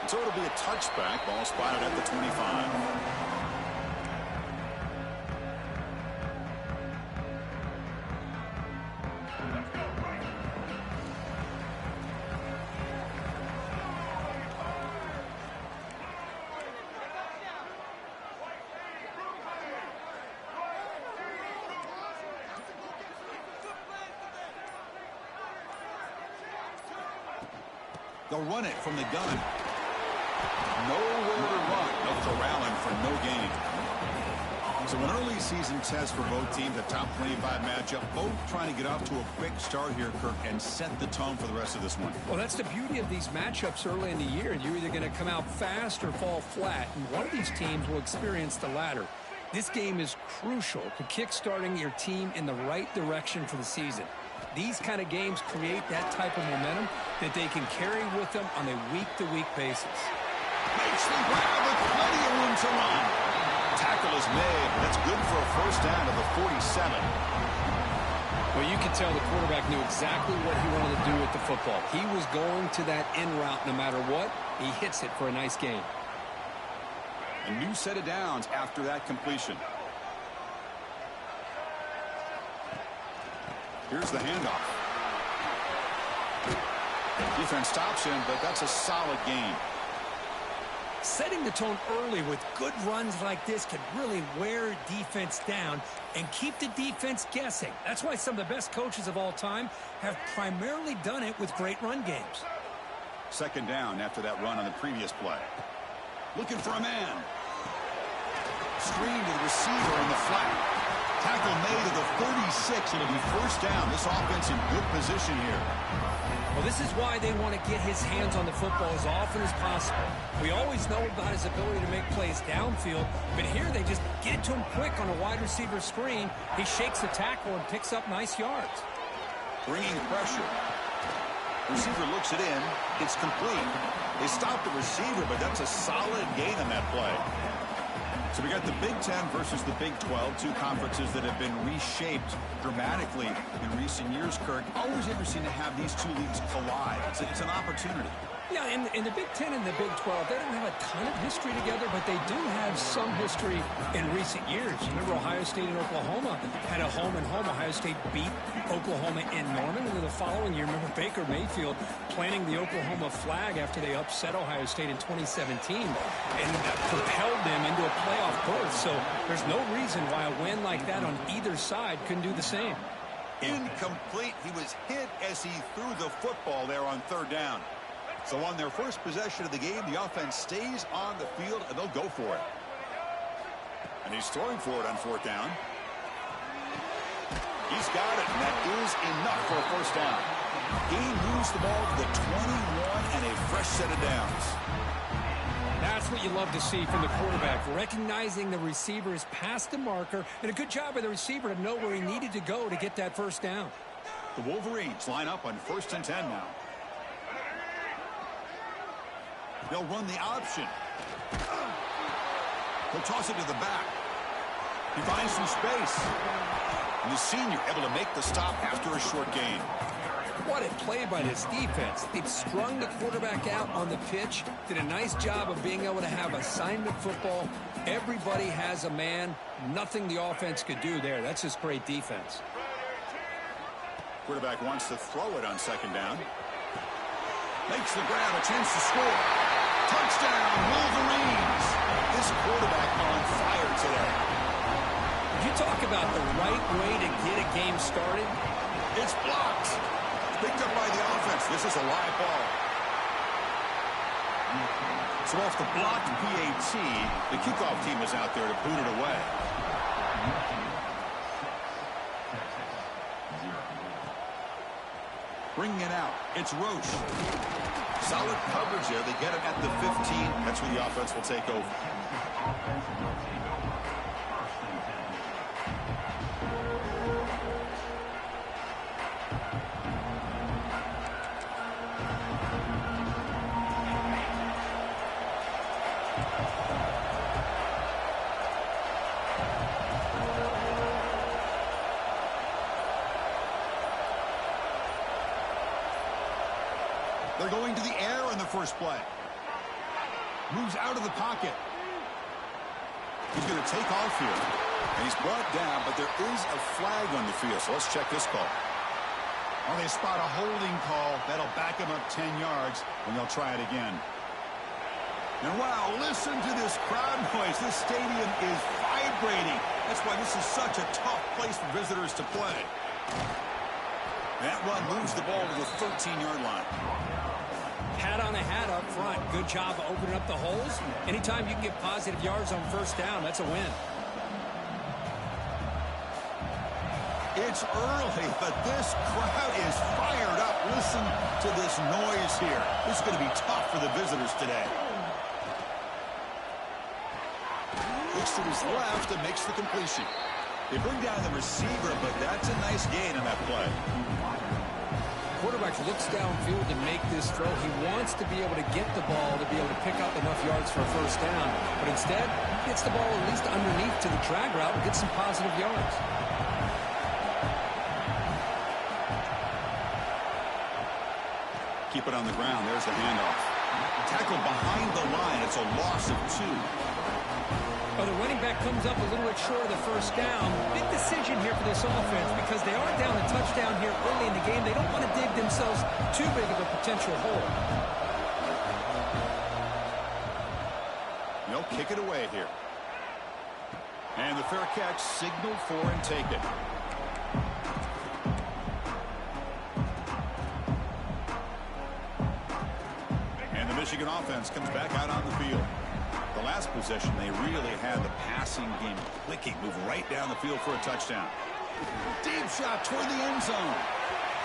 So it'll be a touchback. Ball spotted at the 25. They'll run it from the gun. Nowhere to run. They'll corral him for no gain. So an early season test for both teams, a top 25 matchup. Both trying to get off to a quick start here, Kirk, and set the tone for the rest of this one. Well, that's the beauty of these matchups early in the year. You're either going to come out fast or fall flat, and one of these teams will experience the latter. This game is crucial to kick-starting your team in the right direction for the season. These kind of games create that type of momentum that they can carry with them on a week-to-week basis. Makes the grab with plenty of room to run. Tackle is made. That's good for a first down to the 47. Well, you can tell the quarterback knew exactly what he wanted to do with the football. He was going to that in route no matter what. He hits it for a nice gain. A new set of downs after that completion. Here's the handoff. Defense stops him, but that's a solid gain. Setting the tone early with good runs like this can really wear defense down and keep the defense guessing. That's why some of the best coaches of all time have primarily done it with great run games. Second down after that run on the previous play. Looking for a man. Screen to the receiver on the flat. Tackle made to the 36. It'll be first down. This offense in good position here. Well, this is why they want to get his hands on the football as often as possible. We always know about his ability to make plays downfield, but here they just get it to him quick on a wide receiver screen. He shakes the tackle and picks up nice yards. Bringing pressure. Receiver looks it in. It's complete. They stopped the receiver, but that's a solid gain on that play. So we got the Big Ten versus the Big 12, two conferences that have been reshaped dramatically in recent years, Kirk. Always interesting to have these two leagues collide. It's an opportunity. Yeah, in the Big Ten and the Big 12, they don't have a ton of history together, but they do have some history in recent years. Remember, Ohio State and Oklahoma had a home-and-home. Ohio State beat Oklahoma in Norman, and then the following year, remember Baker Mayfield planting the Oklahoma flag after they upset Ohio State in 2017 and propelled them into a playoff berth. So there's no reason why a win like that on either side couldn't do the same. Incomplete. He was hit as he threw the football there on third down. So on their first possession of the game, the offense stays on the field, and they'll go for it. And he's throwing for it on fourth down. He's got it, and that is enough for a first down. He moves the ball to the 21 and a fresh set of downs. That's what you love to see from the quarterback, recognizing the receiver is past the marker, and a good job by the receiver to know where he needed to go to get that first down. The Wolverines line up on 1st and 10 now. They'll run the option. He'll toss it to the back. He finds some space. And the senior able to make the stop after a short gain. What a play by this defense. They've strung the quarterback out on the pitch, did a nice job of being able to have assignment football. Everybody has a man. Nothing the offense could do there. That's just great defense. Quarterback wants to throw it on second down. Makes the grab, a chance to score. Touchdown, Wolverines. This quarterback on fire today. You talk about the right way to get a game started. It's blocked. Picked up by the offense. This is a live ball. So off the blocked PAT, the kickoff team is out there to boot it away. Bringing it out. It's Roche. Solid coverage there. They get him at the 15. That's where the offense will take over. They're going to the air on the first play. Moves out of the pocket. He's going to take off here. And he's brought down, but there is a flag on the field. So let's check this call. Oh, they spot a holding call. That'll back him up 10 yards, and they'll try it again. And wow, listen to this crowd noise. This stadium is vibrating. That's why this is such a tough place for visitors to play. That run moves the ball to the 13-yard line. Hat on a hat up front. Good job of opening up the holes. Anytime you can get positive yards on first down, that's a win. It's early, but this crowd is fired up. Listen to this noise here. This is going to be tough for the visitors today. Looks to his left and makes the completion. They bring down the receiver, but that's a nice gain on that play. Quarterback looks downfield to make this throw. He wants to be able to get the ball to be able to pick up enough yards for a first down. But instead, gets the ball at least underneath to the drag route and gets some positive yards. Keep it on the ground. There's the handoff. Tackled behind the line. It's a loss of 2. Well, the running back comes up a little bit short of the first down. Big decision here for this offense because they are down a touchdown here early in the game. They don't want to dig themselves too big of a potential hole. They'll kick it away here. And the fair catch, signal for and take it. And the Michigan offense comes back out on the field. The last possession, they really had the passing game clicking, move right down the field for a touchdown. Deep shot toward the end zone.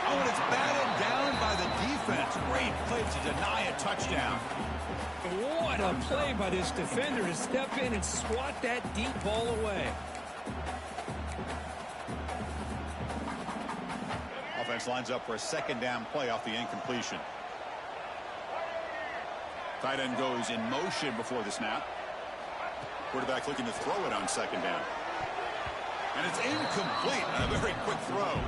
Oh, and it's batted down by the defense. Great play to deny a touchdown. What a play by this defender to step in and swat that deep ball away. Offense lines up for a second down play off the incompletion. Tight end goes in motion before the snap. Quarterback looking to throw it on second down. And it's incomplete on a very quick throw.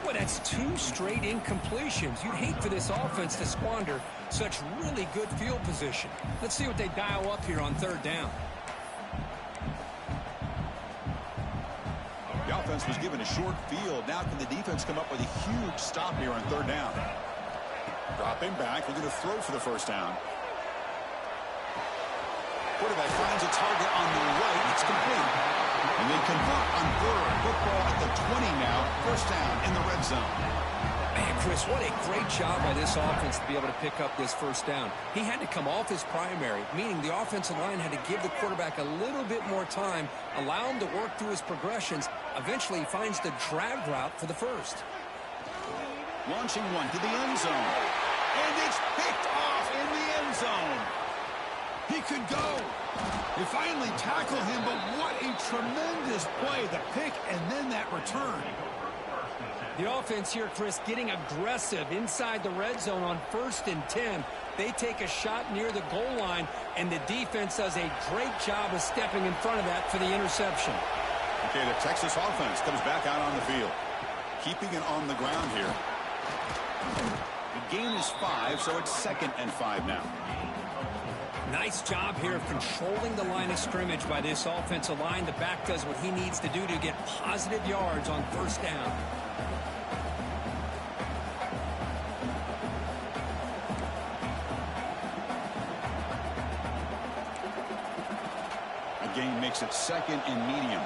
Well, that's 2 straight incompletions. You'd hate for this offense to squander such really good field position. Let's see what they dial up here on third down. The offense was given a short field. Now can the defense come up with a huge stop here on third down? Dropping back, looking to throw for the first down. Quarterback finds a target on the right. It's complete. And they convert on third. Football at the 20 now. First down in the red zone. Man, Chris, what a great job by this offense to be able to pick up this first down. He had to come off his primary, meaning the offensive line had to give the quarterback a little bit more time, allow him to work through his progressions. Eventually, he finds the drag route for the first. Launching one to the end zone. And it's picked off in the end zone. He could go. They finally tackle him, but what a tremendous play. The pick and then that return. The offense here, Chris, getting aggressive inside the red zone on 1st and 10. They take a shot near the goal line, and the defense does a great job of stepping in front of that for the interception. Okay, the Texas offense comes back out on the field. Keeping it on the ground here. The gain is 5, so it's 2nd and 5 now. Nice job here of controlling the line of scrimmage by this offensive line. The back does what he needs to do to get positive yards on first down. A gain makes it 2nd and medium.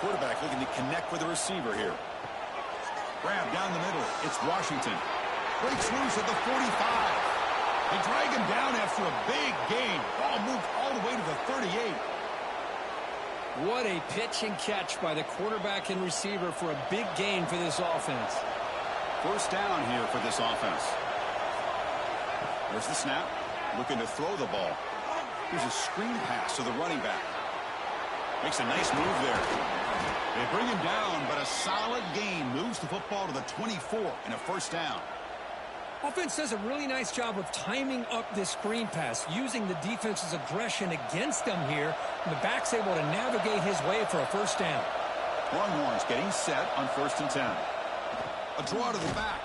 Quarterback looking to connect with the receiver here. Grab down the middle. It's Washington. Breaks loose at the 45. They drag him down after a big gain. Ball moved all the way to the 38. What a pitch and catch by the quarterback and receiver for a big gain for this offense. First down here for this offense. There's the snap. Looking to throw the ball. Here's a screen pass to the running back. Makes a nice move there. They bring him down, but a solid gain moves the football to the 24 and a first down. Offense does a really nice job of timing up this screen pass, using the defense's aggression against them here. And the back's able to navigate his way for a first down. Longhorns getting set on 1st and 10. A draw to the back.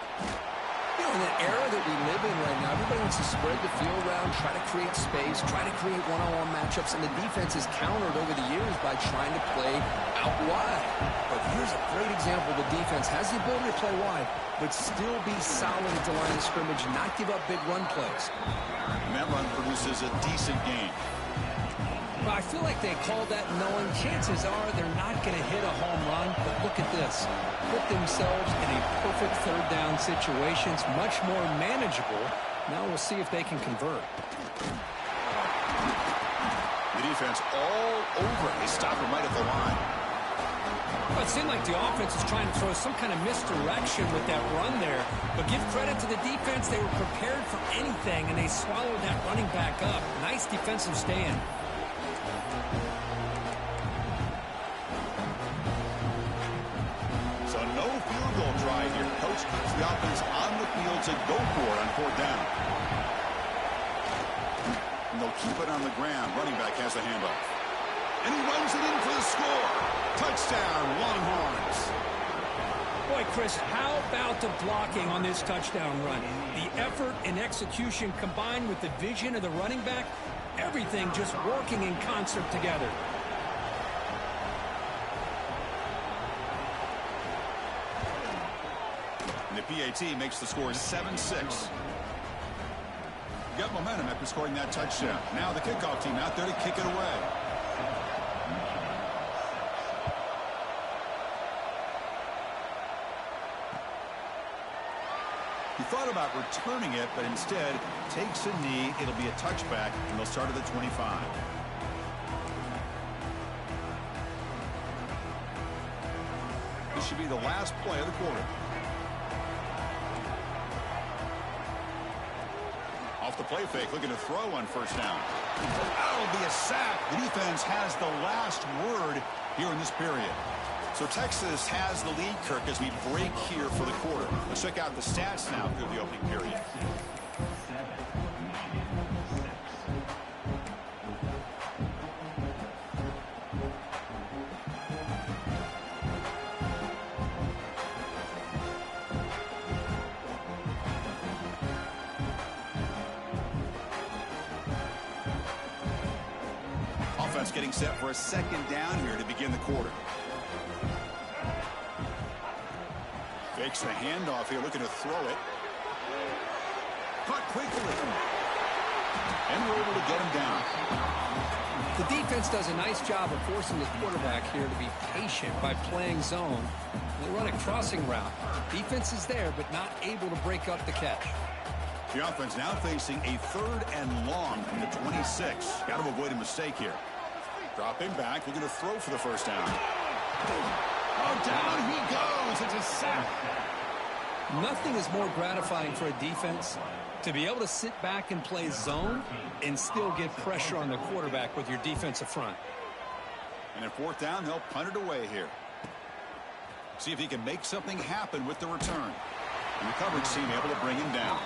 He'll In the era that we live in right now, everybody wants to spread the field around, try to create space, try to create one-on-one matchups, and the defense has countered over the years by trying to play out wide. But here's a great example. The defense has the ability to play wide, but still be solid at the line of scrimmage, not give up big run plays. And that run produces a decent gain. Well, I feel like they called that knowing chances are they're not going to hit a home run, but look at this. Put themselves in a perfect third down situation. It's much more manageable. Now we'll see if they can convert. The defense all over. They stop him right at the line. Well, it seemed like the offense is trying to throw some kind of misdirection with that run there. But give credit to the defense. They were prepared for anything, and they swallowed that running back up. Nice defensive stand. So no field goal try here. Coach keeps the offense on the field to go for it on fourth down. And they'll keep it on the ground. Running back has the handoff. And he runs it in for the score. Touchdown, Longhorns. Boy, Chris, how about the blocking on this touchdown run? The effort and execution combined with the vision of the running back, everything just working in concert together. And the PAT makes the score 7-6. Got momentum after scoring that touchdown. Now the kickoff team out there to kick it away. He thought about returning it, but instead takes a knee. It'll be a touchback, and they'll start at the 25. This should be the last play of the quarter. Off the play fake, looking to throw on first down. That'll be a sack. The defense has the last word here in this period. So Texas has the lead, Kirk, as we break here for the quarter. Let's check out the stats now through the opening period. Offense getting set for a second down here to begin the quarter. Fakes the handoff here, looking to throw it. Caught quickly. And we're able to get him down. The defense does a nice job of forcing the quarterback here to be patient by playing zone. They run a crossing route. Defense is there, but not able to break up the catch. The offense now facing a 3rd and long from the 26. Got to avoid a mistake here. Dropping back, looking to throw for the first down. Oh, down he goes. It's a sack. Nothing is more gratifying for a defense to be able to sit back and play zone and still get pressure on the quarterback with your defensive front. And at fourth down, they'll punt it away here. See if he can make something happen with the return. And the coverage team able to bring him down.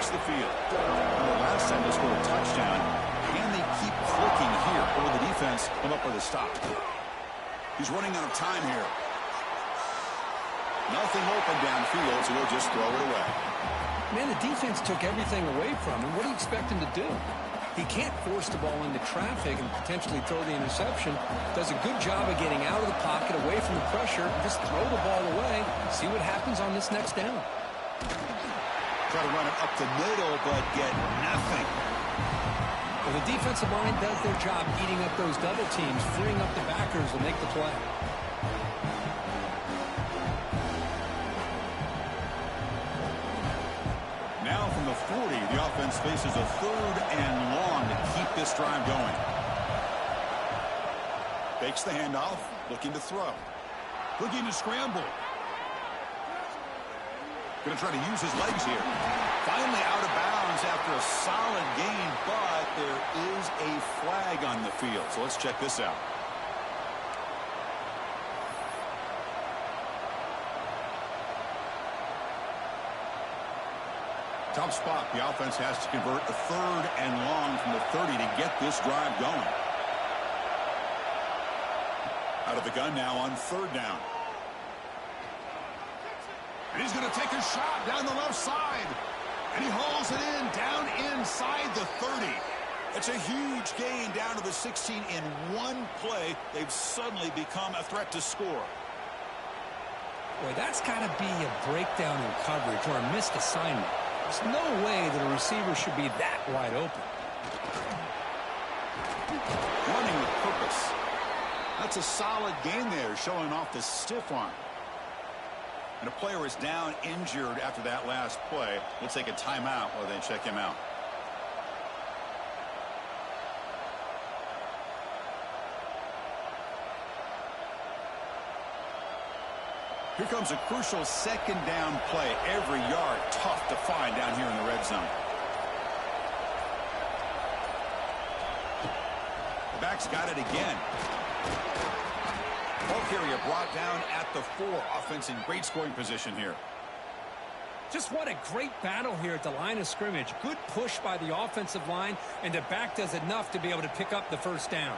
The field. And the last time they scored a touchdown, and they keep clicking here, or the defense come up with a stop. He's running out of time here. Nothing open downfield, so he'll just throw it away. Man, the defense took everything away from him. What do you expect him to do? He can't force the ball into traffic and potentially throw the interception. Does a good job of getting out of the pocket, away from the pressure, just throw the ball away, see what happens on this next down. Try to run it up the middle, but get nothing. Well, the defensive line does their job eating up those double teams, freeing up the backers to make the play. Now from the 40, the offense faces a 3rd and long to keep this drive going. Fakes the handoff, looking to throw. Looking to scramble. Going to try to use his legs here. Finally out of bounds after a solid gain, but there is a flag on the field. So let's check this out. Tough spot. The offense has to convert a 3rd and long from the 30 to get this drive going. Out of the gun now on 3rd down. And he's going to take a shot down the left side. And he hauls it in down inside the 30. It's a huge gain down to the 16 in one play. They've suddenly become a threat to score. Boy, that's got to be a breakdown in coverage or a missed assignment. There's no way that a receiver should be that wide open. Running with purpose. That's a solid gain there, showing off the stiff arm. And a player is down injured after that last play. We'll take a timeout while they check him out. Here comes a crucial 2nd down play. Every yard tough to find down here in the red zone. The back's got it again. Ball carrier brought down at the 4. Offense in great scoring position here. Just what a great battle here at the line of scrimmage. Good push by the offensive line, and the back does enough to be able to pick up the 1st down.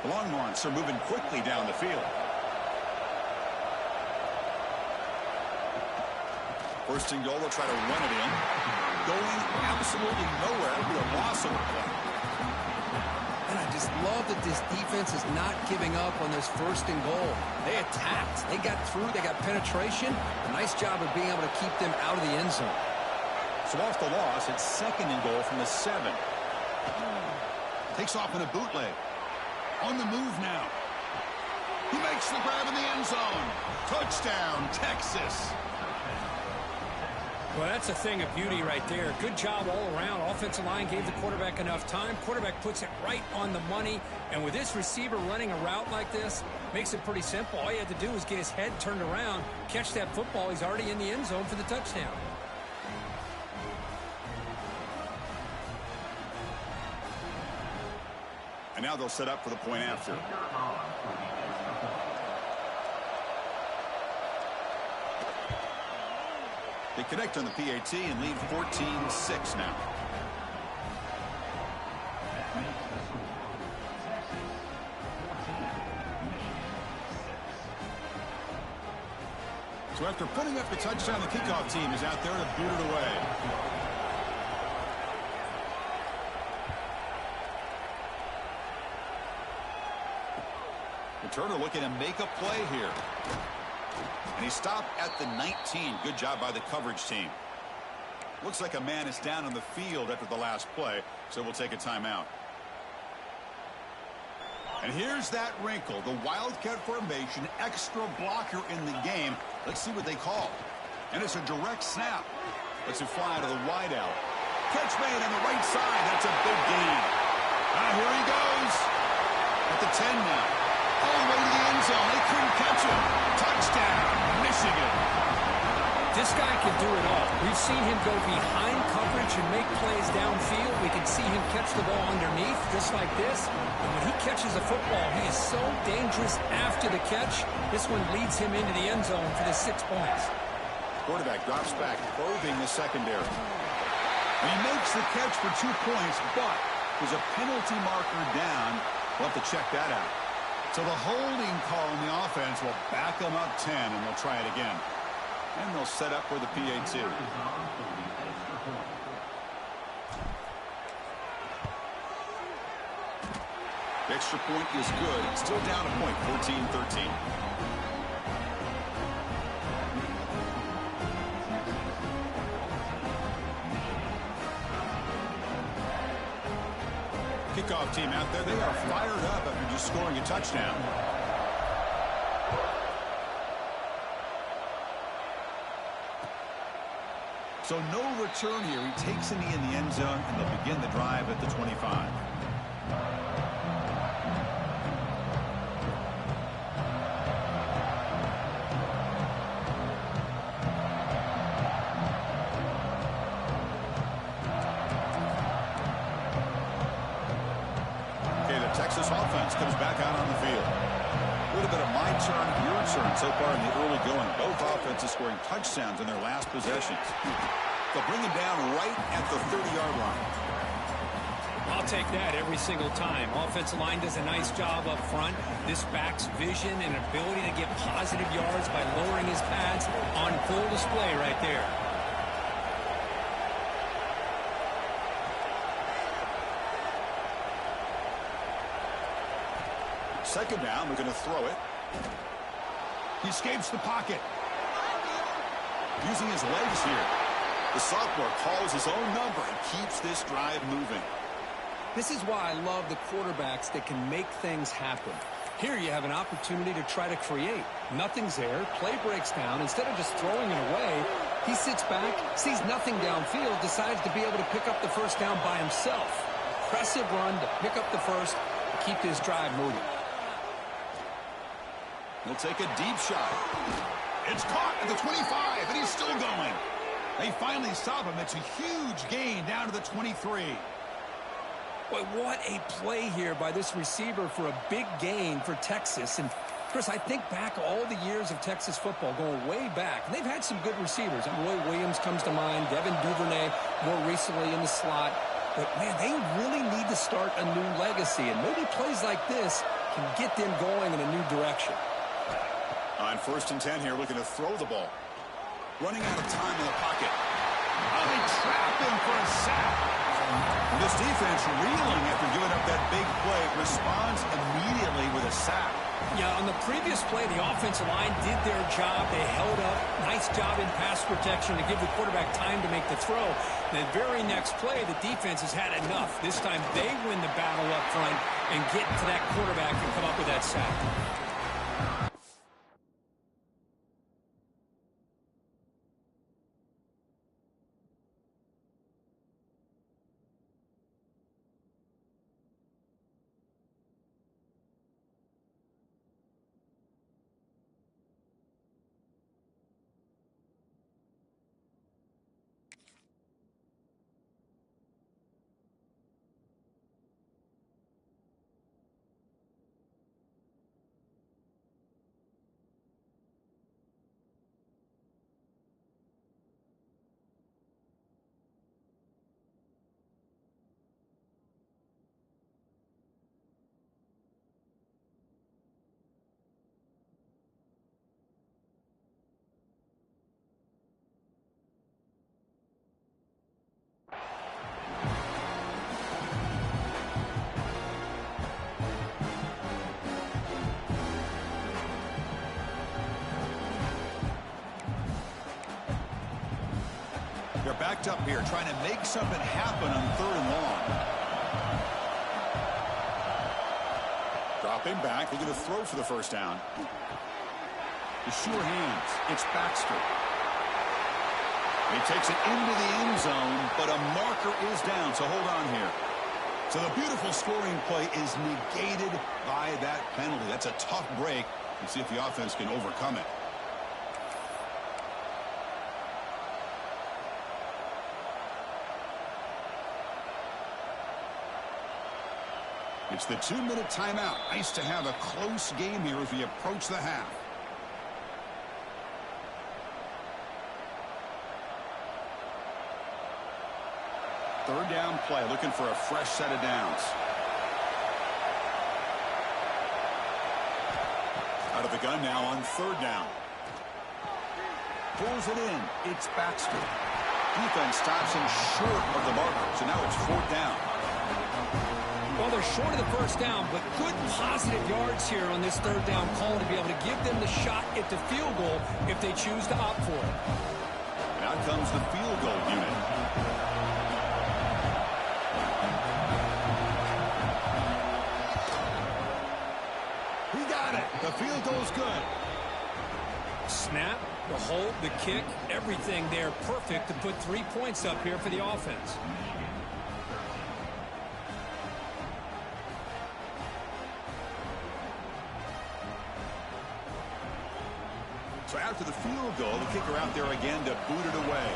The Longhorns are moving quickly down the field. 1st and goal, they'll try to run it in. Going absolutely nowhere. It'll be a loss of a play. And I just love that this defense is not giving up on this 1st and goal. They attacked. They got through. They got penetration. A nice job of being able to keep them out of the end zone. So off the loss, it's 2nd and goal from the 7. Takes off in a bootleg. On the move now. He makes the grab in the end zone. Touchdown, Texas. Well, that's a thing of beauty right there. Good job all around. Offensive line gave the quarterback enough time. Quarterback puts it right on the money. And with this receiver running a route like this, makes it pretty simple. All you have to do is get his head turned around, catch that football. He's already in the end zone for the touchdown. And now they'll set up for the point after. They connect on the PAT and lead 14-6 now. So after putting up the touchdown, the kickoff team is out there to boot it away. Turner looking to make a play here. And he stopped at the 19. Good job by the coverage team. Looks like a man is down on the field after the last play, so we'll take a timeout. And here's that wrinkle, the Wildcat formation, extra blocker in the game. Let's see what they call. And it's a direct snap. Lets it fly to the wideout. Catch made on the right side. That's a big gain. Here he goes. At the 10 now. All the way to the end zone. They couldn't catch him. Touchdown, Michigan. This guy can do it all. We've seen him go behind coverage and make plays downfield. We can see him catch the ball underneath, just like this. And when he catches a football, he is so dangerous after the catch. This one leads him into the end zone for the 6 points. Quarterback drops back, probing the secondary. And he makes the catch for 2 points, but there's a penalty marker down. We'll have to check that out. So the holding call on the offense will back them up 10, and they'll try it again. And they'll set up for the PAT. The extra point is good. Still down a point, 14-13. Kickoff team out there. They are fired up after just scoring a touchdown. So no return here. He takes a knee in the end zone, and they'll begin the drive at the 25. Okay, the Texas offense offense comes back out on the field. A little bit of my turn, your turn so far in the early going. Both offenses scoring touchdowns in their last possessions. They'll bring him down right at the 30-yard line. I'll take that every single time. Offensive line does a nice job up front. This back's vision and ability to get positive yards by lowering his pads on full display right there. Second down, we're going to throw it. He escapes the pocket. Using his legs here. The sophomore calls his own number and keeps this drive moving. This is why I love the quarterbacks that can make things happen. Here you have an opportunity to try to create. Nothing's there. Play breaks down. Instead of just throwing it away, he sits back, sees nothing downfield, decides to be able to pick up the first down by himself. Impressive run to pick up the first, keep this drive moving. He'll take a deep shot. It's caught at the 25, and he's still going. They finally stop him. It's a huge gain down to the 23. Boy, what a play here by this receiver for a big gain for Texas. And, Chris, I think back all the years of Texas football, going way back. And they've had some good receivers. And Roy Williams comes to mind, Devin Duvernay more recently in the slot. But, man, they really need to start a new legacy. And maybe plays like this can get them going in a new direction. On 1st and 10 here, looking to throw the ball. Running out of time in the pocket. Oh, they trap him for a sack. This defense reeling after giving up that big play. Responds immediately with a sack. Yeah, on the previous play, the offensive line did their job. They held up. Nice job in pass protection to give the quarterback time to make the throw. The very next play, the defense has had enough. This time they win the battle up front and get to that quarterback and come up with that sack. They're backed up here, trying to make something happen on 3rd and long. Dropping back, looking to throw for the first down. The sure hands. It's Baxter. He takes it into the end zone, but a marker is down, so hold on here. So the beautiful scoring play is negated by that penalty. That's a tough break. Let's see if the offense can overcome it. It's the 2-minute timeout. Nice to have a close game here as we approach the half. Third down play, looking for a fresh set of downs. Out of the gun now on 3rd down. Pulls it in. It's Baxter. Defense stops him short of the marker, so now it's 4th down. Well, they're short of the first down, but good positive yards here on this 3rd down call to be able to give them the shot at the field goal if they choose to opt for it. And out comes the field goal unit. He got it. The field goal's good. Snap, the hold, the kick, everything there perfect to put 3 points up here for the offense. So after the field goal, the kicker out there again to boot it away.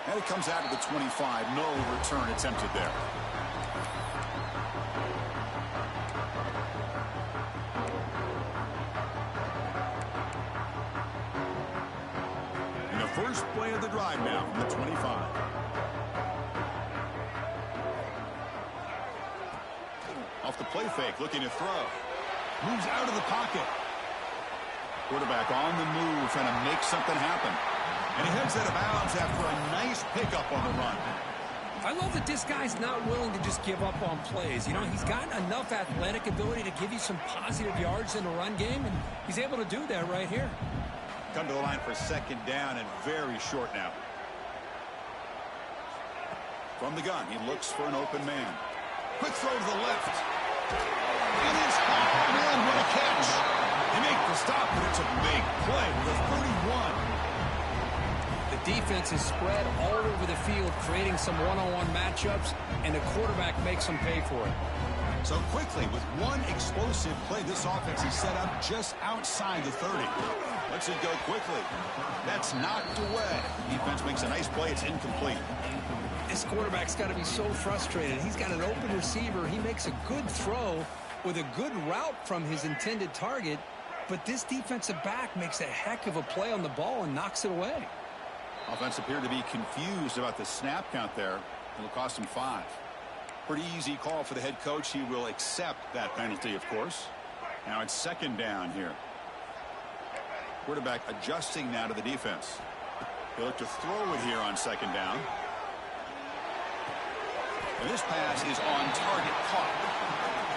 And it comes out of the 25. No return attempted there. And the first play of the drive now from the 25. Off the play fake, looking to throw. Moves out of the pocket. Quarterback on the move, trying to make something happen. And he heads out of bounds after a nice pickup on the run. I love that this guy's not willing to just give up on plays. You know, he's got enough athletic ability to give you some positive yards in the run game, and he's able to do that right here. Come to the line for second down and very short now. From the gun, he looks for an open man. Quick throw to the left. It is hard, man, what a catch. They make the stop, but it's a big play with a 31. The defense is spread all over the field, creating some one-on-one matchups, and the quarterback makes them pay for it. So quickly, with one explosive play, this offense is set up just outside the 30. Lets it go quickly. That's knocked away. Defense makes a nice play. It's incomplete. This quarterback's got to be so frustrated. He's got an open receiver. He makes a good throw with a good route from his intended target, but this defensive back makes a heck of a play on the ball and knocks it away. Offense appeared to be confused about the snap count there. It'll cost him 5. Pretty easy call for the head coach. He will accept that penalty, of course. Now it's second down here. Quarterback adjusting now to the defense. He'll look to throw it here on second down. And this pass is on target, caught.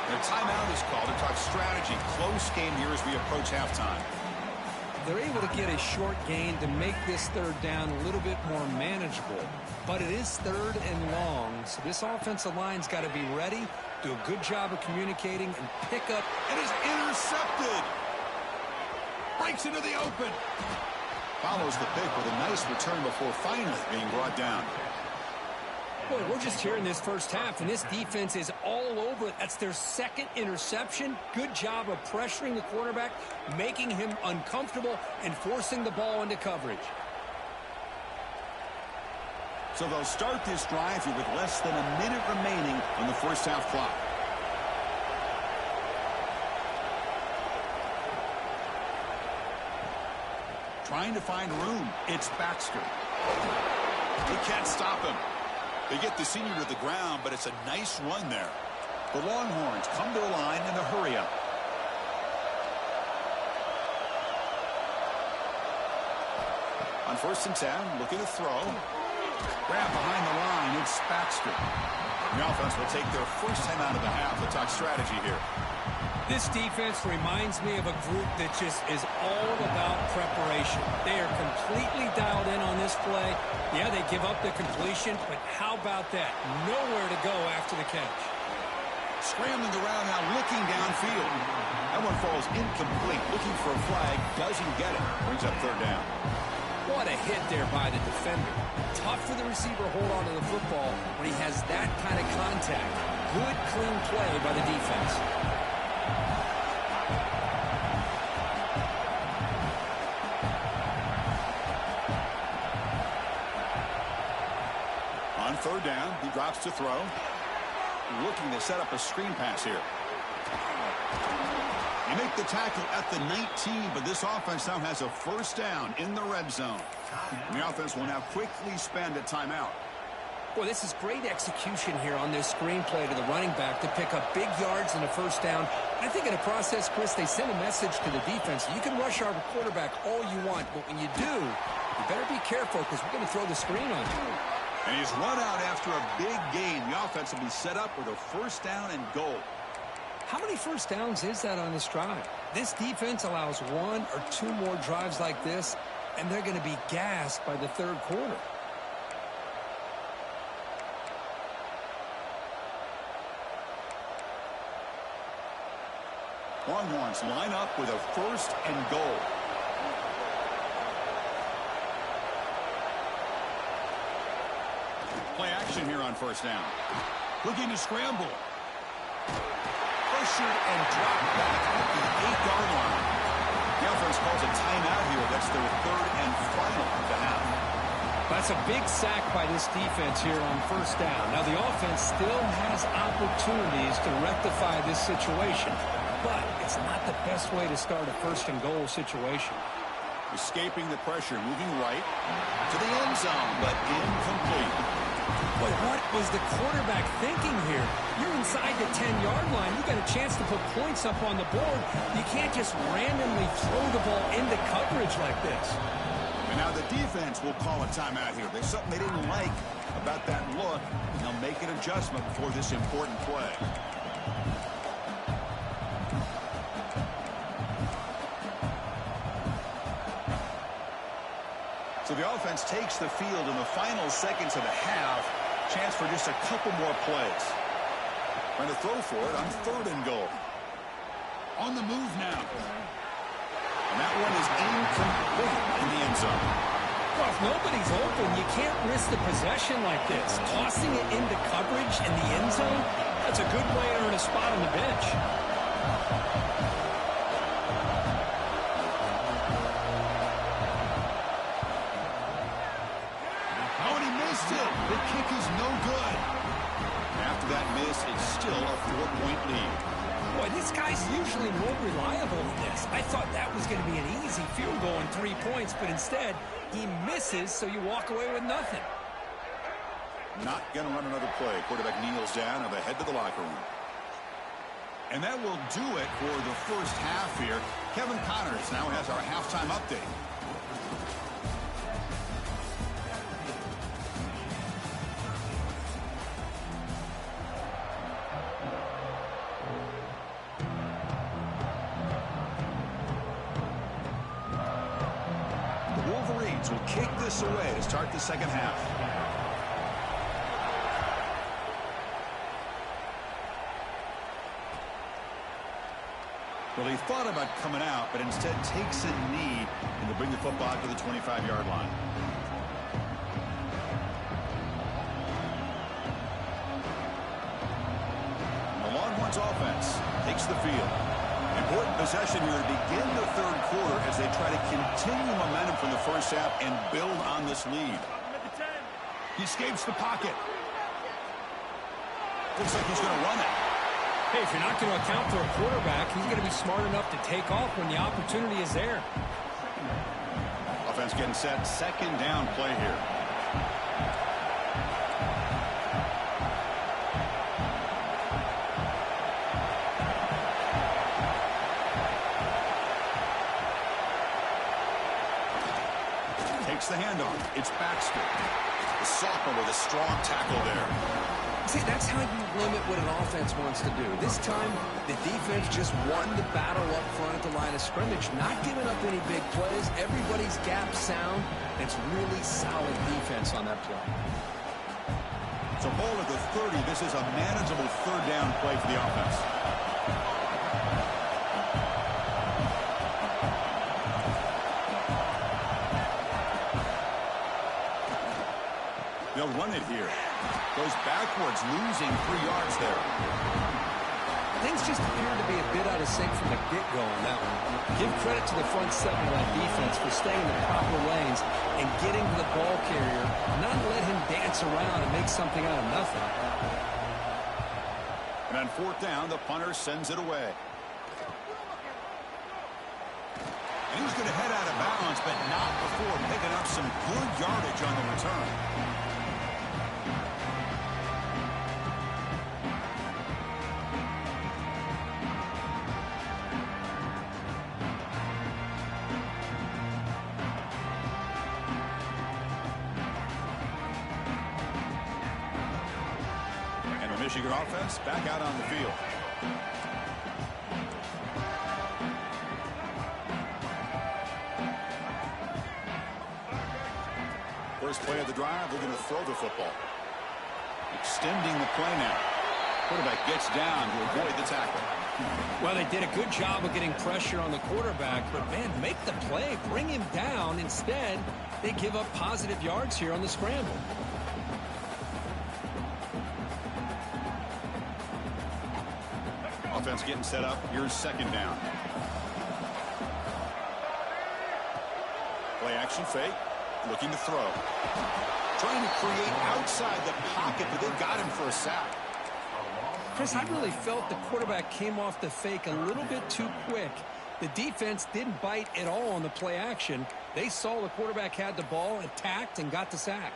And a timeout is called to talk strategy. Close game here as we approach halftime. They're able to get a short gain to make this third down a little bit more manageable. But it is third and long, so this offensive line's got to be ready, do a good job of communicating, and pick up. It is intercepted. Breaks into the open. Follows the pick with a nice return before finally being brought down. Boy, we're just here in this first half, and this defense is all over it. That's their second interception. Good job of pressuring the quarterback, making him uncomfortable, and forcing the ball into coverage. So they'll start this drive here with less than a minute remaining on the first half clock. Trying to find room. It's Baxter. He can't stop him. They get the senior to the ground, but it's a nice run there. The Longhorns come to the line in a hurry-up. On 1st and 10, looking to throw. Grab behind the line, it's Baxter. The offense will take their first time out of the half to talk strategy here. This defense reminds me of a group that just is all about preparation. They are completely dialed in on this play. Yeah, they give up the completion, but how about that? Nowhere to go after the catch. Scrambling around now, looking downfield. That one falls incomplete. Looking for a flag, doesn't get it. Brings up third down. What a hit there by the defender. Tough for the receiver to hold on to the football when he has that kind of contact. Good, clean play by the defense. On third down, he drops to throw. Looking to set up a screen pass here. They make the tackle at the 19, but this offense now has a first down in the red zone. And the offense will now quickly spend a timeout. Boy, this is great execution here on this screen play to the running back to pick up big yards and a first down. I think in the process, Chris, they send a message to the defense. You can rush our quarterback all you want, but when you do, you better be careful because we're going to throw the screen on you. And he's run out after a big gain. The offense will be set up with a first down and goal. How many first downs is that on this drive? This defense allows 1 or 2 more drives like this, and they're going to be gassed by the third quarter. Longhorns line up with a first and goal. Play action here on first down. Looking to scramble. Pressured and dropped back at the 8-yard line. The offense calls a timeout here. That's their third and final of the half. By That's a big sack by this defense here on first down. Now, the offense still has opportunities to rectify this situation, but it's not the best way to start a first-and-goal situation. Escaping the pressure, moving right to the end zone, but incomplete. Boy, what was the quarterback thinking here? You're inside the 10-yard line. You got a chance to put points up on the board. You can't just randomly throw the ball into coverage like this. And now the defense will call a timeout here. There's something they didn't like about that look, and they'll make an adjustment before this important play. So the offense takes the field in the final seconds of the half. Chance for just a couple more plays. Trying to throw for it on 3rd and goal. On the move now. And that one is incomplete in the end zone. Well, if nobody's open, you can't risk the possession like this. Tossing it into coverage in the end zone, that's a good way to earn a spot on the bench. The kick is no good. After that miss, it's still a 4-point lead. Boy, this guy's usually more reliable than this. I thought that was going to be an easy field goal and 3 points, but instead, he misses, so you walk away with nothing. Not going to run another play. Quarterback kneels down and they head to the locker room. And that will do it for the first half here. Kevin Connors now has our halftime update. Will kick this away to start the second half. Well, he thought about coming out, but instead takes a knee and to bring the football to the 25-yard line. The Longhorns offense takes the field. Important possession here to begin the 3rd quarter as they try to continue momentum from the first half and build on this lead. He escapes the pocket. Looks like he's going to run it. Hey, if you're not going to account for a quarterback, he's going to be smart enough to take off when the opportunity is there. Offense getting set. 2nd down play here. The handoff. It's Baxter. The sophomore with a strong tackle there. See, that's how you limit what an offense wants to do. This time, the defense just won the battle up front at the line of scrimmage, not giving up any big plays. Everybody's gap sound. It's really solid defense on that play. So ball at the 30. This is a manageable 3rd down play for the offense. They'll run it here. Goes backwards, losing 3 yards there. Things just appear to be a bit out of sync from the get-go on that one. Give credit to the front 7 of that defense for staying in the proper lanes and getting to the ball carrier, not let him dance around and make something out of nothing. And on 4th down, the punter sends it away. And he's going to head out of bounds, but not before picking up some good yardage on the return. Michigan offense back out on the field. First play of the drive, they're going to throw the football. Extending the play now. Quarterback gets down to avoid the tackle. Well, they did a good job of getting pressure on the quarterback, but, man, make the play. Bring him down. Instead, they give up positive yards here on the scramble. Offense getting set up. Here's 2nd down. Play action fake. looking to throw. Trying to create outside the pocket, but they've got him for a sack. Chris, I really felt the quarterback came off the fake a little bit too quick. The defense didn't bite at all on the play action. They saw the quarterback had the ball, attacked, and got the sack.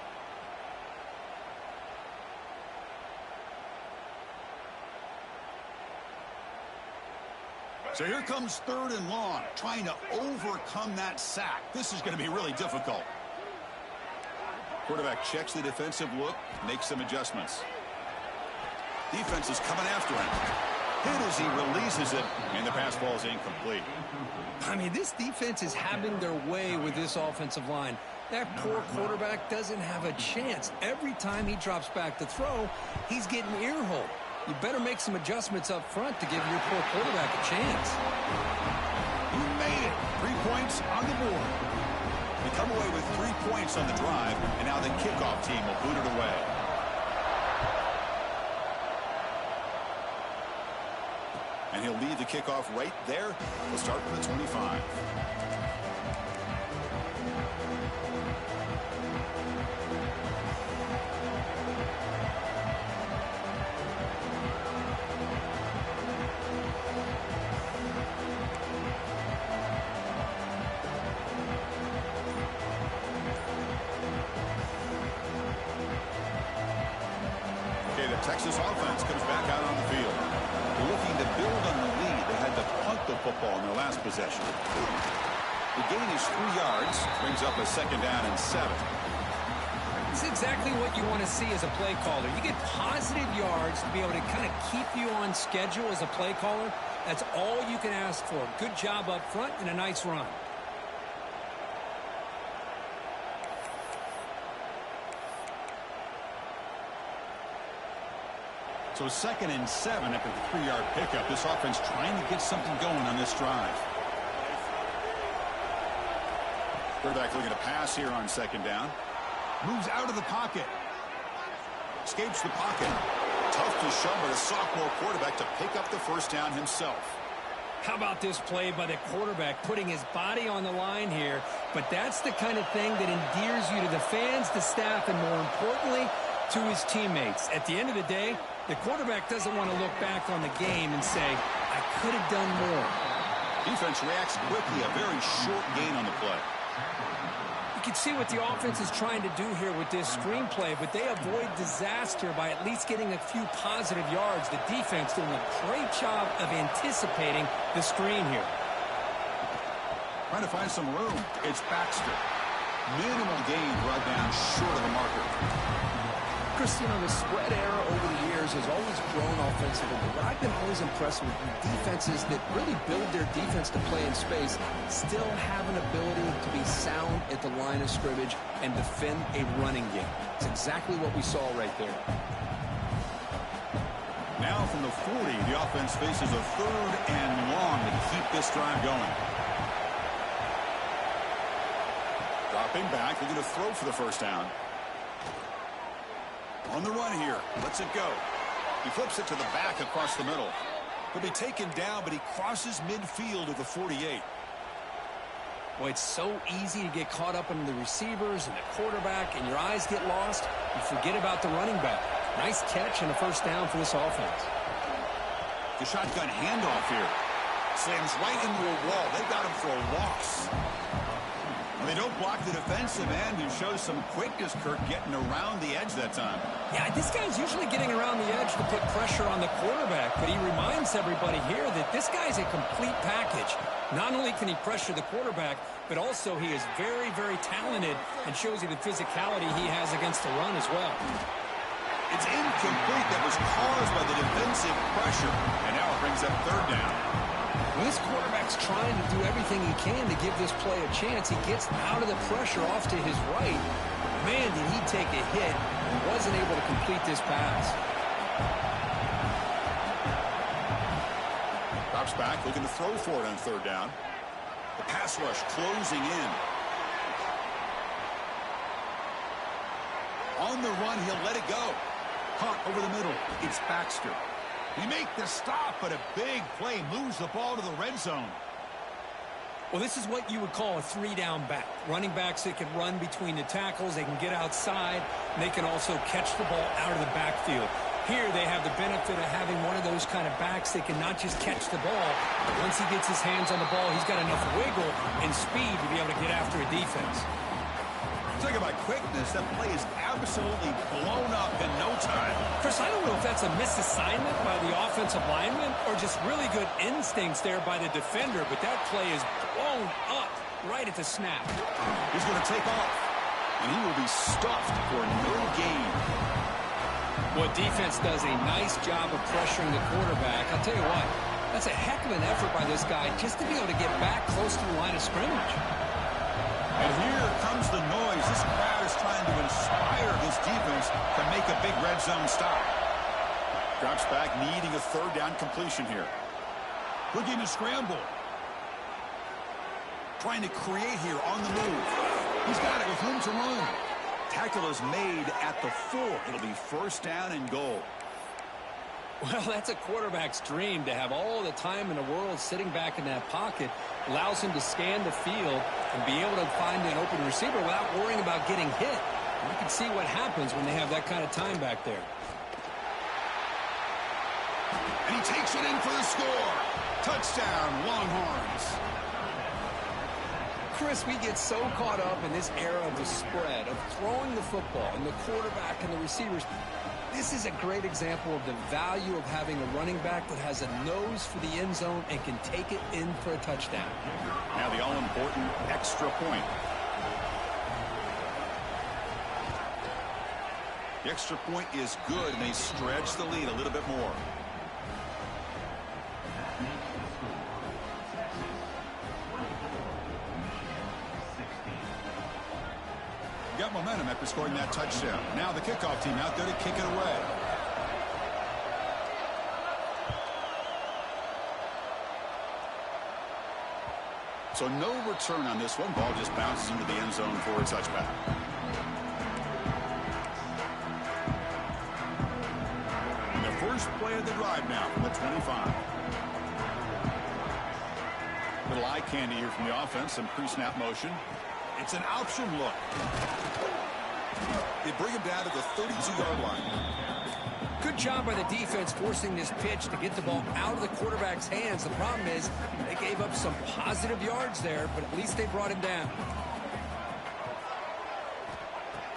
So here comes 3rd and long, trying to overcome that sack. This is going to be really difficult. Quarterback checks the defensive look, makes some adjustments. Defense is coming after him. Hit as he releases it, and the pass ball is incomplete. I mean, this defense is having their way with this offensive line. That poor quarterback doesn't have a chance. Every time he drops back to throw, he's getting ear-holed. You better make some adjustments up front to give your poor quarterback a chance. He made it. 3 points on the board. They come away with 3 points on the drive, and now the kickoff team will boot it away. And he'll lead the kickoff right there. We'll start from the 25. Texas offense comes back out on the field. Looking to build on the lead. They had to punt the football in their last possession. The gain is 3 yards. Brings up a 2nd down and 7. It's exactly what you want to see as a play caller. You get positive yards to be able to kind of keep you on schedule as a play caller. That's all you can ask for. Good job up front and a nice run. So 2nd and 7 after the 3-yard pickup. This offense trying to get something going on this drive. Quarterback looking to pass here on 2nd down. Moves out of the pocket. Escapes the pocket. Tough to shove, but a sophomore quarterback to pick up the 1st down himself. How about this play by the quarterback putting his body on the line here? But that's the kind of thing that endears you to the fans, the staff, and more importantly, to his teammates. At the end of the day, the quarterback doesn't want to look back on the game and say, I could have done more. Defense reacts quickly, a very short gain on the play. You can see what the offense is trying to do here with this screenplay, but they avoid disaster by at least getting a few positive yards. The defense doing a great job of anticipating the screen here. Trying to find some room. It's Baxter. Minimal gain brought down short of the marker. Cristiano, the spread era over the years has always grown offensively, but I've been always impressed with defenses that really build their defense to play in space, still have an ability to be sound at the line of scrimmage and defend a running game. It's exactly what we saw right there. Now from the 40, the offense faces a 3rd and long to keep this drive going. Dropping back, looking to throw for the 1st down. On the run here. Lets it go. He flips it to the back across the middle. He'll be taken down, but he crosses midfield of the 48. Boy, it's so easy to get caught up in the receivers and the quarterback, and your eyes get lost. You forget about the running back. Nice catch and a 1st down for this offense. The shotgun handoff here. Slams right into a wall. They got him for a loss. And they don't block the defensive end, who shows some quickness, Kirk, getting around the edge that time. Yeah, this guy's usually getting around the edge to put pressure on the quarterback, but he reminds everybody here that this guy's a complete package. Not only can he pressure the quarterback, but also he is very, very talented and shows you the physicality he has against the run as well. It's incomplete. That was caused by the defensive pressure, and now it brings up 3rd down. When this quarterback's trying to do everything he can to give this play a chance, he gets out of the pressure off to his right. Man, did he take a hit and wasn't able to complete this pass. Drops back, looking to throw for it on 3rd down. The pass rush closing in. On the run, he'll let it go. Hunt over the middle. It's Baxter. He make the stop, but a big play moves the ball to the red zone. Well, this is what you would call a three-down back. Running backs that can run between the tackles, they can get outside, and they can also catch the ball out of the backfield. Here they have the benefit of having one of those kind of backs that can not just catch the ball, but once he gets his hands on the ball, he's got enough wiggle and speed to be able to get after a defense. Talking about quickness, that play is absolutely blown up in no time. Chris, I don't know if that's a misassignment by the offensive lineman or just really good instincts there by the defender, but that play is blown up right at the snap. He's going to take off, and he will be stuffed for no gain. Well, defense does a nice job of pressuring the quarterback. I'll tell you what, that's a heck of an effort by this guy just to be able to get back close to the line of scrimmage. And here comes the noise. This crowd is trying to inspire this defense to make a big red zone stop. Drops back, needing a third down completion here. Looking to scramble. Trying to create here on the move. He's got it with room to run. Tackle is made at the 4. It'll be first down and goal. Well, that's a quarterback's dream to have all the time in the world sitting back in that pocket. Allows him to scan the field and be able to find an open receiver without worrying about getting hit. You can see what happens when they have that kind of time back there. And he takes it in for the score. Touchdown, Longhorns. Chris, we get so caught up in this era of the spread, of throwing the football, and the quarterback and the receivers. This is a great example of the value of having a running back that has a nose for the end zone and can take it in for a touchdown. Now the all-important extra point. The extra point is good, and they stretch the lead a little bit more. Got momentum after scoring that touchdown. Now the kickoff team out there to kick it away. So no return on this one. Ball just bounces into the end zone for a touchback. And the first play of the drive now from the 25. Little eye candy here from the offense. Some pre-snap motion. It's an option look. They bring him down to the 32-yard line. Good job by the defense forcing this pitch to get the ball out of the quarterback's hands. The problem is they gave up some positive yards there, but at least they brought him down.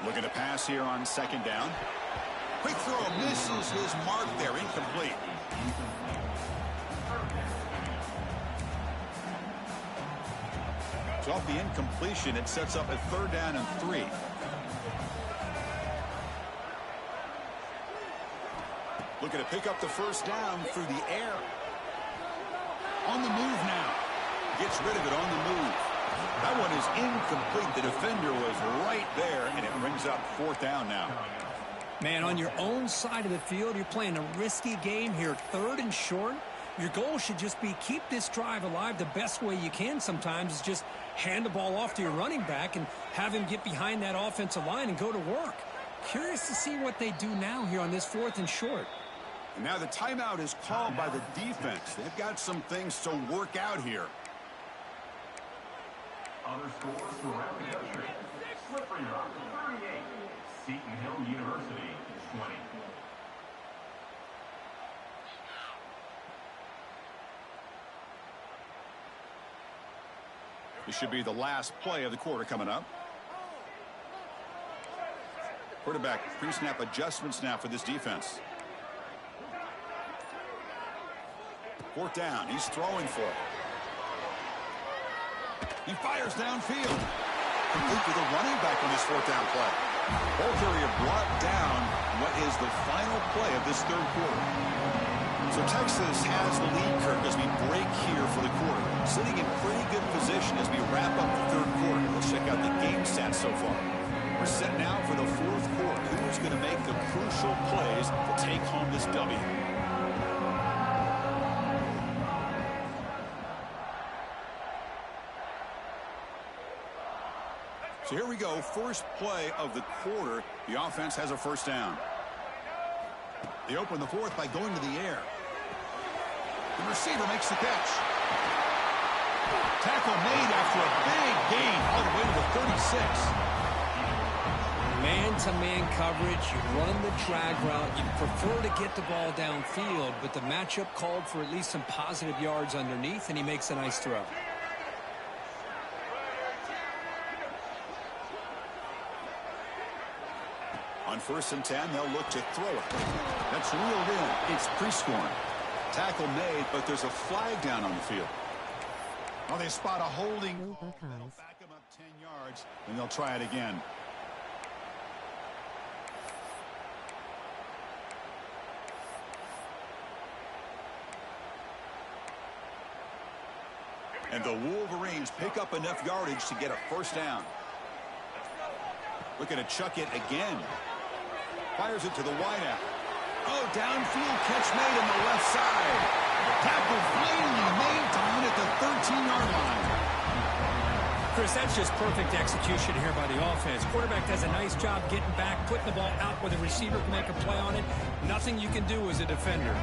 Looking to pass here on second down. Quick throw, misses his mark there, incomplete. So off the incompletion, it sets up a third down and 3. Looking to pick up the first down through the air. On the move now. Gets rid of it on the move. That one is incomplete. The defender was right there, and it brings up fourth down now. Man, on your own side of the field, you're playing a risky game here, third and short. Your goal should just be keep this drive alive the best way you can sometimes is just hand the ball off to your running back and have him get behind that offensive line and go to work. Curious to see what they do now here on this fourth and short. And now the timeout is called by the defense. They've got some things to work out here. Other scores throughout the country. Slippery Rock, 38. Seton Hill University, 20. This should be the last play of the quarter coming up. Quarterback pre-snap adjustments now for this defense. Fourth down. He's throwing for it. He fires downfield. Complete with a running back on this fourth down play. Ball carrier brought down what is the final play of this third quarter. So Texas has the lead, Kirk, as we break here for the quarter. Sitting in pretty good position as we wrap up the third quarter. Let's check out the game stats so far. We're set now for the fourth quarter. Who is going to make the crucial plays to take home this W? So here we go. First play of the quarter. The offense has a first down. They open the fourth by going to the air. The receiver makes the catch. Tackle made after a big gain all the way to the 36. Man-to-man coverage, you run the drag route, you prefer to get the ball downfield, but the matchup called for at least some positive yards underneath, and he makes a nice throw. On 1st and 10, they'll look to throw it. That's reeled in. It's Prescorn. Tackle made, but there's a flag down on the field. Well, they spot a holding. They'll back him up 10 yards, and they'll try it again. And the Wolverines pick up enough yardage to get a 1st down. Looking to chuck it again. Fires it to the wideout. Oh, downfield catch made on the left side. Tackle finally made to win at the 13-yard line. Chris, that's just perfect execution here by the offense. Quarterback does a nice job getting back, putting the ball out where the receiver can make a play on it. Nothing you can do as a defender.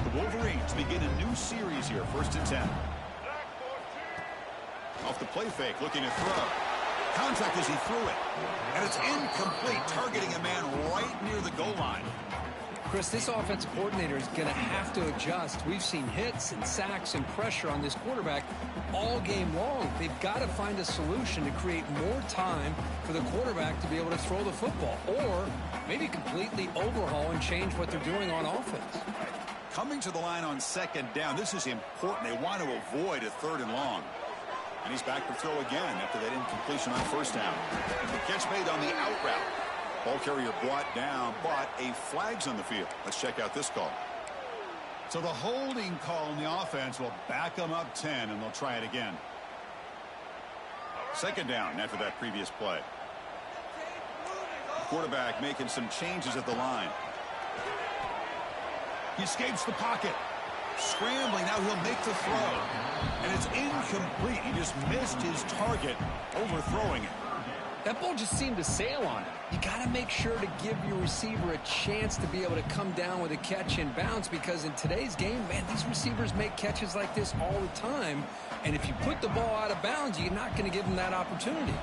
The Wolverines begin a new series here, 1st and 10. Off the play fake, looking to throw. Contact as he threw it. And it's incomplete, targeting a man right near the goal line. Chris, this offensive coordinator is going to have to adjust. We've seen hits and sacks and pressure on this quarterback all game long. They've got to find a solution to create more time for the quarterback to be able to throw the football, or maybe completely overhaul and change what they're doing on offense. Coming to the line on 2nd down, this is important. They want to avoid a 3rd and long. And he's back to throw again after that incompletion on 1st down. The catch made on the out route. Ball carrier brought down, but a flag's on the field. Let's check out this call. So the holding call in the offense will back them up 10, and they'll try it again. 2nd down after that previous play. Quarterback making some changes at the line. He escapes the pocket. Scrambling, now he'll make the throw. And it's incomplete. He just missed his target, overthrowing it. That ball just seemed to sail on him. You got to make sure to give your receiver a chance to be able to come down with a catch and bounce, because in today's game, man, these receivers make catches like this all the time. And if you put the ball out of bounds, you're not going to give them that opportunity.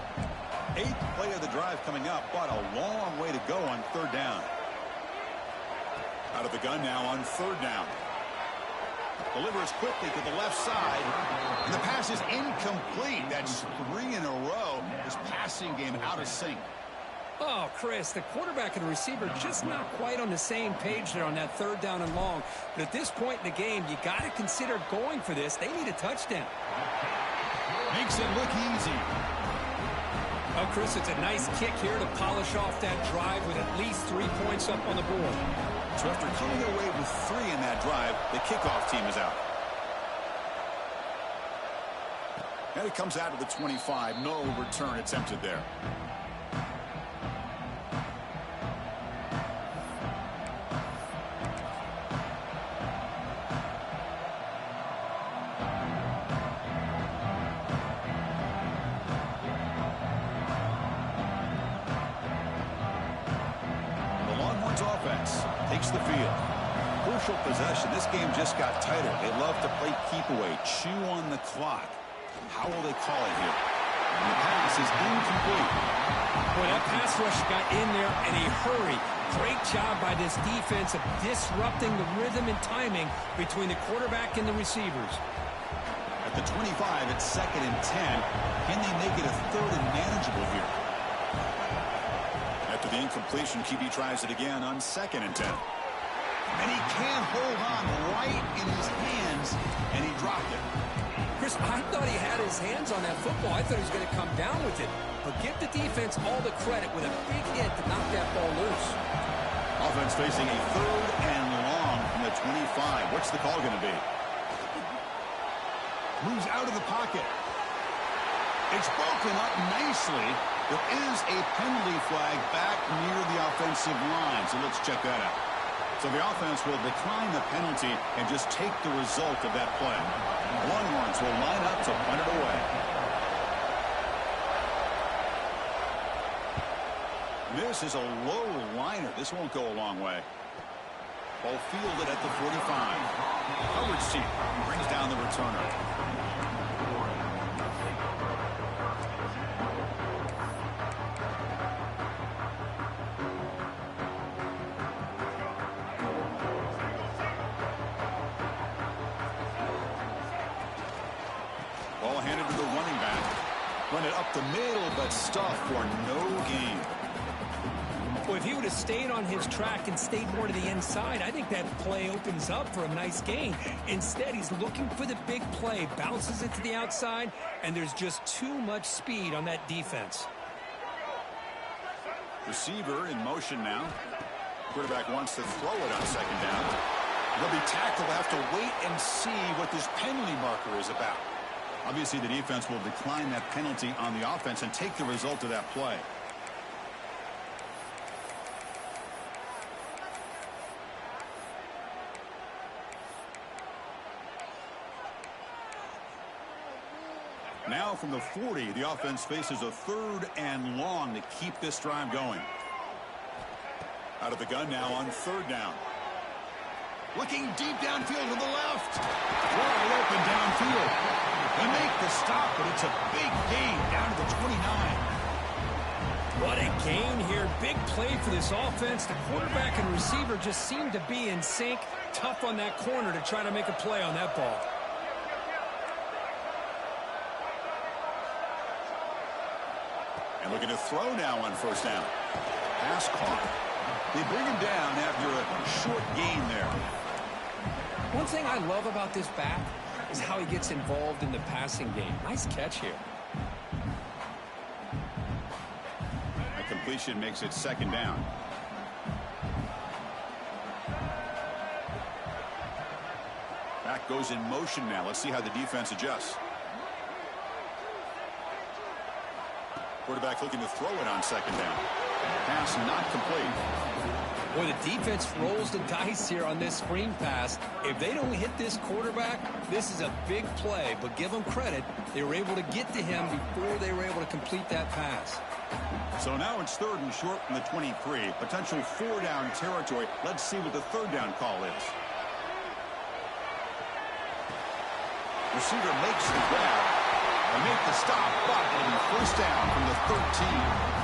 8th play of the drive coming up, but a long way to go on 3rd down. Out of the gun now on 3rd down. Delivers quickly to the left side. And the pass is incomplete. That's 3 in a row. His passing game out of sync. Oh, Chris, the quarterback and the receiver just not quite on the same page there on that 3rd down and long. But at this point in the game, you got to consider going for this. They need a touchdown. Makes it look easy. Oh, Chris, it's a nice kick here to polish off that drive with at least 3 points up on the board. So after coming away with 3 in that drive, the kickoff team is out. And it comes out to the 25. No return attempted there. Takes the field. Crucial possession. This game just got tighter. They love to play keep away, chew on the clock. How will they call it here? And the pass is incomplete. Boy, that pass rush got in there in a hurry. Great job by this defense of disrupting the rhythm and timing between the quarterback and the receivers. At the 25, it's 2nd and 10. Can they make it a 3rd and manageable here? After the incompletion, QB tries it again on 2nd and 10. And he can't hold on right in his hands, and he dropped it. Chris, I thought he had his hands on that football. I thought he was going to come down with it. But give the defense all the credit with a big hit to knock that ball loose. Offense facing a 3rd and long from the 25. What's the call going to be? Moves out of the pocket. It's broken up nicely. There is a penalty flag back near the offensive line. So let's check that out. So the offense will decline the penalty and just take the result of that play. The Longhorns will line up to punt it away. This is a low liner. This won't go a long way. Ball fielded at the 45. Coverage team brings down the returner. Run it up the middle, but stuff for no gain. Well, if he would have stayed on his track and stayed more to the inside, I think that play opens up for a nice gain. Instead, he's looking for the big play, bounces it to the outside, and there's just too much speed on that defense. Receiver in motion now. Quarterback wants to throw it on second down. They'll be tackled. Have to wait and see what this penalty marker is about. Obviously, the defense will decline that penalty on the offense and take the result of that play. Now from the 40, the offense faces a 3rd and long to keep this drive going. Out of the gun now on 3rd down. Looking deep downfield to the left. Wide open downfield. They make the stop, but it's a big gain down to the 29. What a gain here. Big play for this offense. The quarterback and receiver just seem to be in sync. Tough on that corner to try to make a play on that ball. And looking to throw now on 1st down. Pass caught. They bring him down after a short gain there. One thing I love about this back is how he gets involved in the passing game. Nice catch here. A completion makes it 2nd down. Back goes in motion now. Let's see how the defense adjusts. Quarterback looking to throw it on 2nd down. Pass not complete. Boy, the defense rolls the dice here on this screen pass. If they don't hit this quarterback, this is a big play. But give them credit. They were able to get to him before they were able to complete that pass. So now it's 3rd and short from the 23. Potential 4-down territory. Let's see what the 3rd down call is. Receiver makes the grab. They make the stop, but it'll be 1st down from the 13.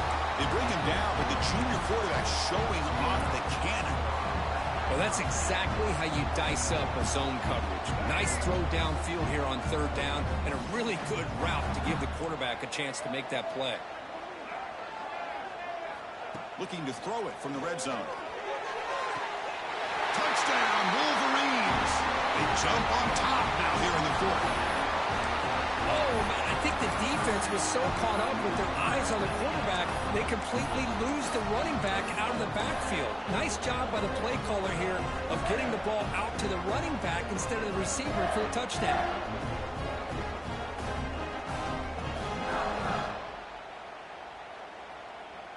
They bring him down, but the junior quarterback showing off the cannon. Well, that's exactly how you dice up a zone coverage. Nice throw downfield here on 3rd down, and a really good route to give the quarterback a chance to make that play. Looking to throw it from the red zone. Touchdown, Wolverines! They jump on top now here in the 4th. Oh, man, I think the defense was so caught up with their eyes on the quarterback, they completely lose the running back out of the backfield. Nice job by the play caller here of getting the ball out to the running back instead of the receiver for the touchdown.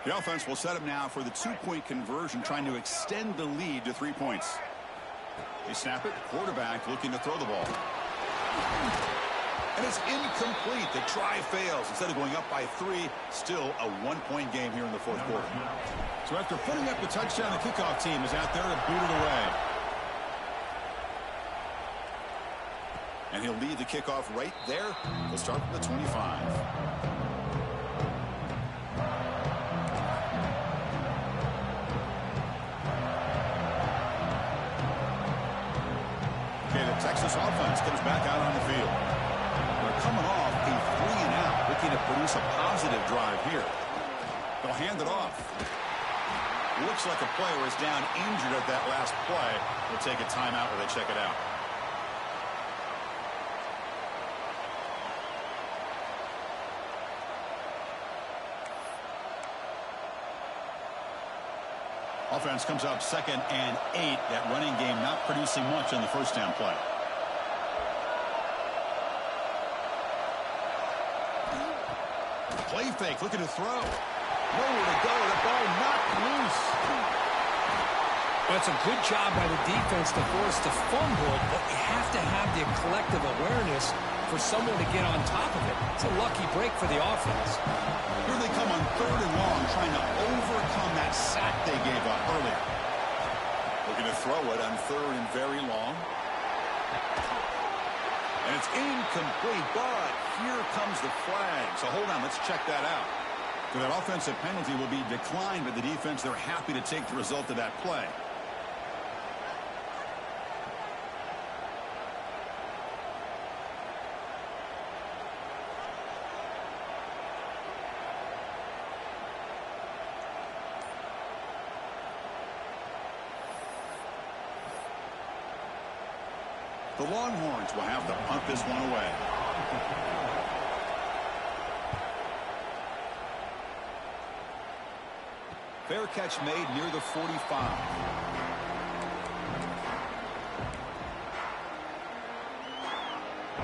The offense will set up now for the 2-point conversion, trying to extend the lead to 3 points. They snap it. Quarterback looking to throw the ball. And it's incomplete. The try fails. Instead of going up by 3, still a 1-point game here in the 4th quarter. So after putting up the touchdown, the kickoff team is out there to boot it away. And he'll lead the kickoff right there. He'll start from the 25. Okay, the Texas offense comes back out on the field. Coming off a 3-and-out, looking to produce a positive drive here. They'll hand it off. Looks like a player is down injured at that last play. They'll take a timeout where they check it out. Offense comes up 2nd and 8. That running game not producing much on the 1st down play. Play fake, looking to throw. Nowhere to go. The ball knocked loose. That's a good job by the defense to force the fumble, but you have to have the collective awareness for someone to get on top of it. It's a lucky break for the offense. Here they come on 3rd and long, trying to overcome that sack they gave up earlier. Looking to throw it on 3rd and very long. And it's incomplete, but here comes the flag. So hold on, let's check that out. So that offensive penalty will be declined by the defense. They're happy to take the result of that play. The Longhorns will have to punt this one away. Fair catch made near the 45.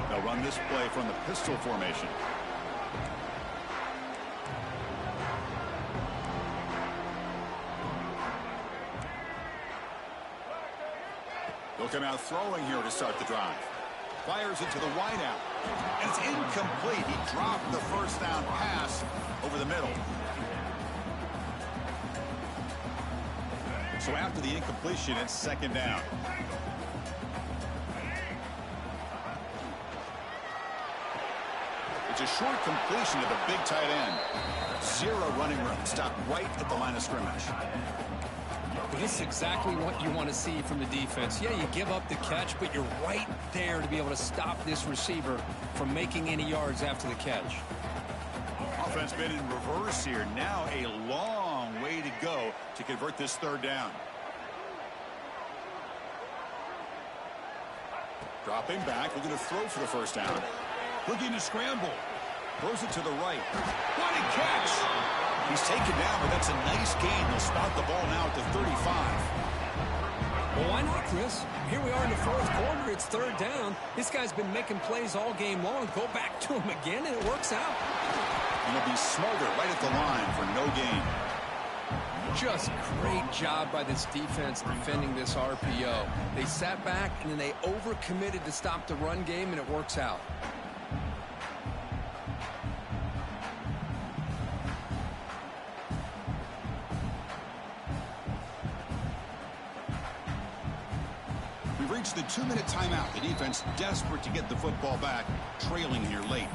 They'll run this play from the pistol formation. They'll come out throwing here to start the drive. Fires it to the wideout. And it's incomplete. He dropped the first down pass over the middle. So after the incompletion, it's second down. It's a short completion to the big tight end. Zero running room. Stopped right at the line of scrimmage. Well, this is exactly what you want to see from the defense. Yeah, you give up the catch, but you're right there to be able to stop this receiver from making any yards after the catch. Offense been in reverse here. Now a long way to go to convert this third down. Dropping back, looking to throw for the first down. Looking to scramble. Throws it to the right. What a catch! He's taken down, but that's a nice gain. They'll spout the ball now at the 35. Well, why not, Chris? Here we are in the fourth quarter. It's third down. This guy's been making plays all game long. Go back to him again, and it works out. And he'll be smothered right at the line for no gain. Just great job by this defense defending this RPO. They sat back, and then they overcommitted to stop the run game, and it works out. We've reached the 2-minute timeout. The defense desperate to get the football back, trailing here late.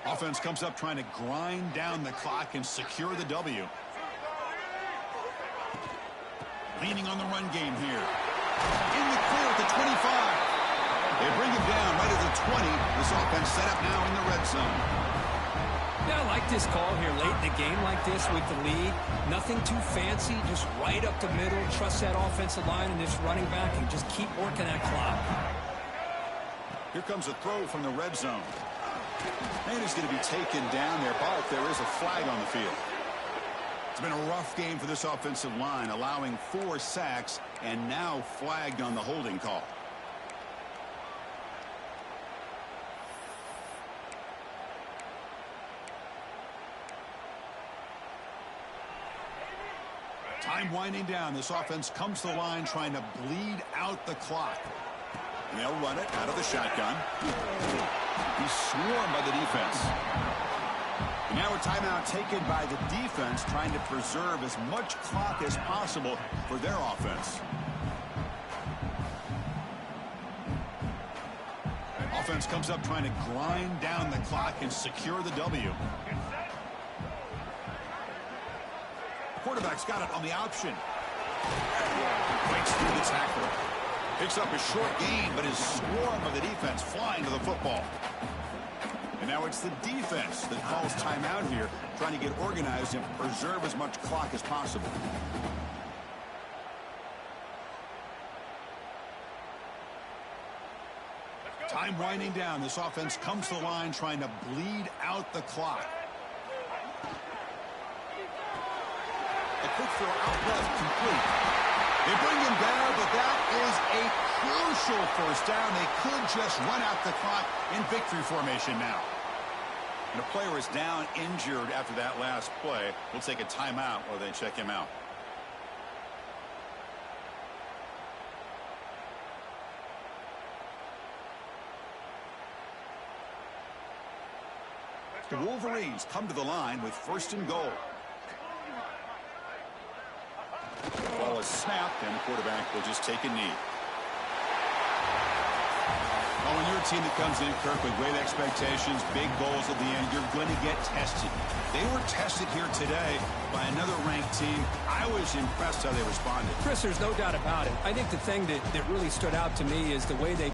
Offense comes up trying to grind down the clock and secure the W. Leaning on the run game here. In the clear at the 25. They bring him down right at the 20. This offense set up now in the red zone. Yeah, I like this call here late in the game like this with the lead. Nothing too fancy, just right up the middle. Trust that offensive line and this running back and just keep working that clock. Here comes a throw from the red zone. And he's going to be taken down there, but there is a flag on the field. It's been a rough game for this offensive line, allowing 4 sacks and now flagged on the holding call. Time winding down. This offense comes to the line trying to bleed out the clock. And they'll run it out of the shotgun. He's swarmed by the defense. And now a timeout taken by the defense trying to preserve as much clock as possible for their offense. Offense comes up trying to grind down the clock and secure the W. Quarterback's got it on the option. Breaks through the tackle. Picks up a short gain, but is swarmed by the defense flying to the football. And now it's the defense that calls timeout here, trying to get organized and preserve as much clock as possible. Time winding down. This offense comes to the line trying to bleed out the clock. A quick throw out left, complete. They bring him down, but that is a crucial first down. They could just run out the clock in victory formation now. And a player is down injured after that last play. We'll take a timeout while they check him out. The Wolverines come to the line with first and goal. Ball is snapped, and the quarterback will just take a knee. Well, when you're a team that comes in, Kirk, with great expectations, big goals at the end, you're going to get tested. They were tested here today by another ranked team. I was impressed how they responded. Chris, there's no doubt about it. I think the thing that really stood out to me is the way they